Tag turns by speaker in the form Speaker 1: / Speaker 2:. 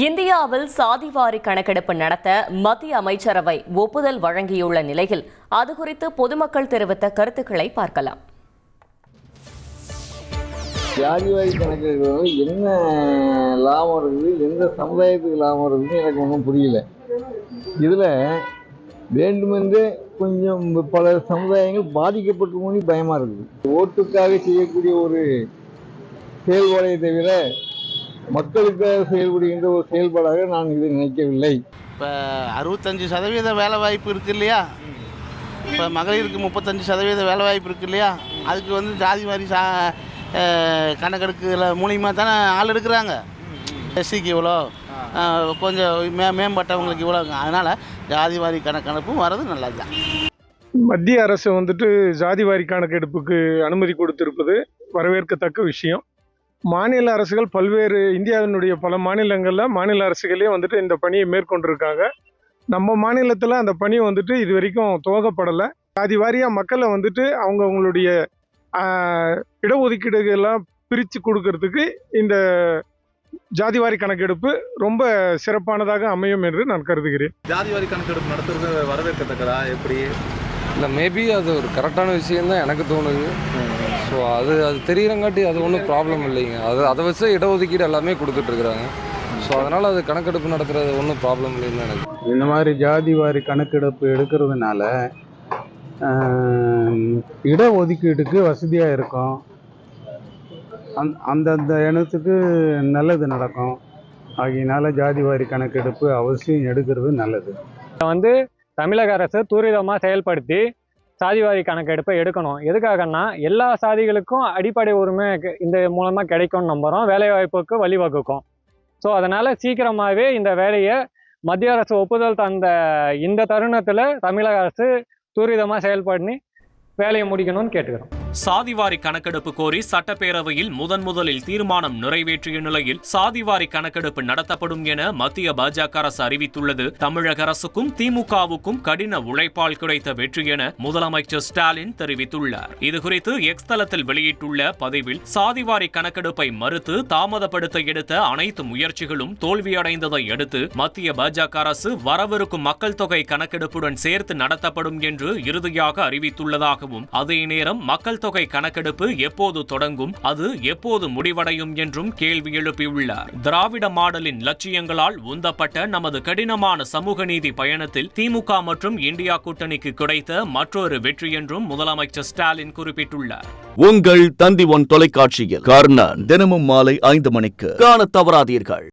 Speaker 1: இந்தியாவில் சாதிவாரி கணக்கெடுப்பு நடத்த மத்திய அமைச்சரவை ஒப்புதல் வழங்கியுள்ள நிலையில் அது குறித்து பொதுமக்கள் தெரிவித்த கருத்துக்களை பார்க்கலாம்.
Speaker 2: ஜாதிவாரி கணக்கெடுப்பு என்ன லாபம் இருக்குது, எந்த சமுதாயத்துக்கு லாபம் இருக்குதுன்னு எனக்கு ஒன்றும் புரியல. இதில் வேண்டுமென்றே கொஞ்சம் பல சமுதாயங்கள் பாதிக்கப்பட்டு பயமாக இருக்குது. ஓட்டுக்காக செய்யக்கூடிய ஒரு செயல்பாடை தவிர மக்களுக்காக செயல்படுகின்ற ஒரு செயல்பாடாக நான் இதை நினைக்கவில்லை.
Speaker 3: இப்போ 65% வேலை வாய்ப்பு இருக்குது இல்லையா, இப்போ மகளிருக்கு 35% வேலை வாய்ப்பு இருக்குது இல்லையா, அதுக்கு ஜாதி வாரி கணக்கெடுக்கிற மூலியமாக தானே ஆள் எடுக்கிறாங்க. எஸ்சிக்கு இவ்வளோ, கொஞ்சம் மேம்பட்டவங்களுக்கு இவ்வளோ, அதனால் ஜாதி வாரி கணக்கெடுப்பும் வர்றது நல்லது தான்.
Speaker 4: மத்திய அரசு ஜாதிவாரி கணக்கெடுப்புக்கு அனுமதி கொடுத்திருப்பது வரவேற்கத்தக்க விஷயம். மாநில அரசுகள் பல்வேறு இந்தியாவினுடைய பல மாநில அரசுகளே இந்த பணியை மேற்கொண்டிருக்காங்க. நம்ம மாநிலத்தில் அந்த பணி இது வரைக்கும் துவங்கப்படலை. ஜாதி வாரியாக மக்களை அவங்களுடைய இடஒதுக்கீடுகள்லாம் பிரித்து கொடுக்கறதுக்கு இந்த ஜாதிவாரி கணக்கெடுப்பு ரொம்ப சிறப்பானதாக அமையும் என்று நான் கருதுகிறேன்.
Speaker 5: ஜாதிவாரி கணக்கெடுப்பு நடத்துறது வரவேற்கத்தக்கதா எப்படி?
Speaker 6: இல்லை, மேபி அது ஒரு கரெக்டான விஷயம்தான் எனக்கு தோணுது. ஸோ அது தெரிகிறங்காட்டி அது ஒன்றும் ப்ராப்ளம் இல்லைங்க. அதை வச்சு இடஒதுக்கீடு எல்லாமே கொடுத்துட்ருக்குறாங்க. ஸோ அதனால் அது கணக்கெடுப்பு நடத்துறது ஒன்றும் ப்ராப்ளம் இல்லைன்னு எனக்கு.
Speaker 7: இந்த மாதிரி ஜாதிவாரி கணக்கெடுப்பு எடுக்கிறதுனால இடஒதுக்கீட்டுக்கு வசதியாக இருக்கும். அந்தந்த இனத்துக்கு நல்லது நடக்கும். ஆகையினால ஜாதிவாரி கணக்கெடுப்பு அவசியம் எடுக்கிறது நல்லது.
Speaker 8: தமிழக அரசு துரிதமாக செயல்படுத்தி சாதிவாரி கணக்கெடுப்பை எடுக்கணும். எதுக்காகன்னா எல்லா சாதிகளுக்கும் அடிப்படை உரிமை இந்த மூலமாக கிடைக்கும்னு நம்புகிறோம். வேலைவாய்ப்புக்கு வழிவகுக்கும். ஸோ அதனால் சீக்கிரமாகவே இந்த வேலையை மத்திய அரசு ஒப்புதல் தந்த இந்த தருணத்தில் தமிழக அரசு துரிதமாக செயல்பண்ணி வேலையை முடிக்கணும்னு கேட்டுக்கிறோம்.
Speaker 9: சாதிவாரி கணக்கெடுப்பு கோரி சட்டப்பேரவையில் முதலில் தீர்மானம் நிறைவேற்றிய நிலையில் சாதிவாரி கணக்கெடுப்பு நடத்தப்படும் என மத்திய பாஜக அரசு அறிவித்துள்ளது தமிழக அரசுக்கும் திமுகவுக்கும் கடின உழைப்பால் கிடைத்த வெற்றி என முதலமைச்சர் ஸ்டாலின் தெரிவித்துள்ளார். இதுகுறித்து எக்ஸ் தளத்தில் வெளியிட்டுள்ள பதிவில் சாதிவாரி கணக்கெடுப்பை மறுத்து தாமதப்படுத்த எடுத்த அனைத்து முயற்சிகளும் தோல்வியடைந்ததை அடுத்து மத்திய பாஜக அரசு வரவிருக்கும் மக்கள் தொகை கணக்கெடுப்புடன் சேர்த்து நடத்தப்படும் என்று இறுதியாக அறிவித்துள்ளதாகவும், அதே நேரம் மக்கள் தொகை கணக்கெடுப்பு எப்போது தொடங்கும், அது எப்போது முடிவடையும் என்றும் கேள்வி எழுப்பியுள்ளார். திராவிட மாடலின் லட்சியங்களால் உந்தப்பட்ட நமது கடினமான சமூக நீதி பயணத்தில் திமுக மற்றும் இந்தியா கூட்டணிக்கு கிடைத்த மற்றொரு வெற்றி என்றும் முதலமைச்சர் ஸ்டாலின் குறிப்பிட்டுள்ளார்.
Speaker 10: உங்கள் தந்தி ஒன் தொலைக்காட்சியில் கர்ணன் தினமும் மாலை 5 மணிக்கு காண தவறாதீர்கள்.